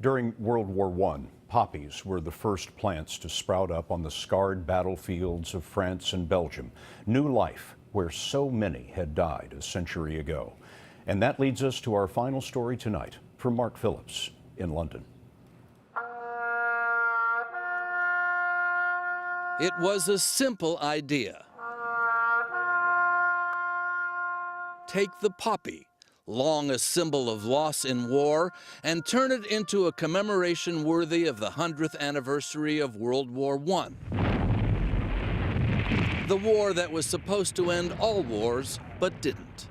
During World War I, poppies were the first plants to sprout up on the scarred battlefields of France and Belgium. New life where so many had died a century ago. And that leads us to our final story tonight from Mark Phillips in London. It was a simple idea. Take the poppy, long a symbol of loss in war, and turn it into a commemoration worthy of the 100th anniversary of World War I. The war that was supposed to end all wars, but didn't.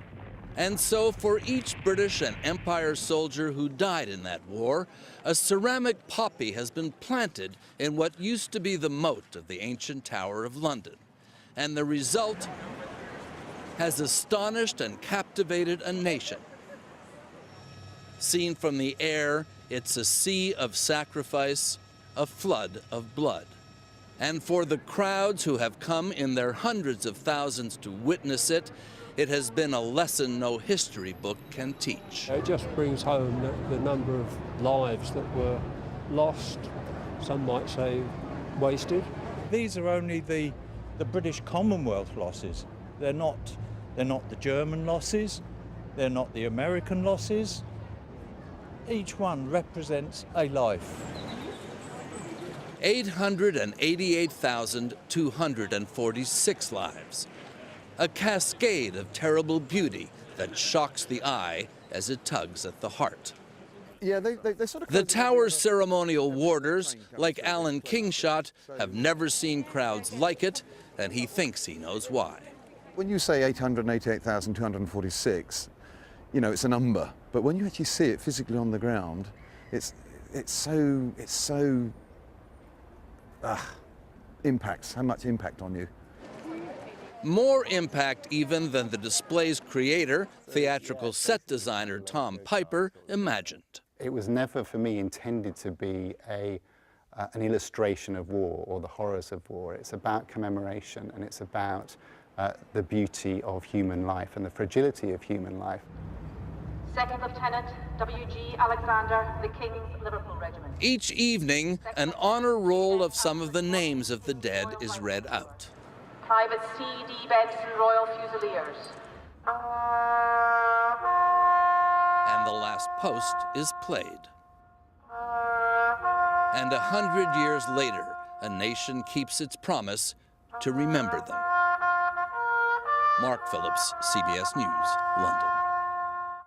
And so for each British and Empire soldier who died in that war, a ceramic poppy has been planted in what used to be the moat of the ancient Tower of London. And the result has astonished and captivated a nation. Seen from the air, it's a sea of sacrifice, a flood of blood. And for the crowds who have come in their hundreds of thousands to witness it, it has been a lesson no history book can teach. It just brings home the number of lives that were lost, some might say wasted. These are only the British Commonwealth losses. They're not the German losses, they're not the American losses. Each one represents a life. 888,246 lives. A cascade of terrible beauty that shocks the eye as it tugs at the heart. Yeah, they sort of. The tower's ceremonial warders, like Alan Kingshot, have never seen crowds like it, and he thinks he knows why. When you say 888,246, you know, it's a number, but when you actually see it physically on the ground, it's so impacts, how much impact on you. More impact even than the display's creator, theatrical set designer Tom Piper, imagined. It was never for me intended to be an illustration of war or the horrors of war. It's about commemoration, and it's about the beauty of human life and the fragility of human life. Second Lieutenant W.G. Alexander, the King's Liverpool Regiment. Each evening, an honor roll of some of the names of the dead is read out. Private C.D. Benson, Royal Fusiliers. And the last post is played. And 100 years later, a nation keeps its promise to remember them. Mark Phillips, CBS News, London.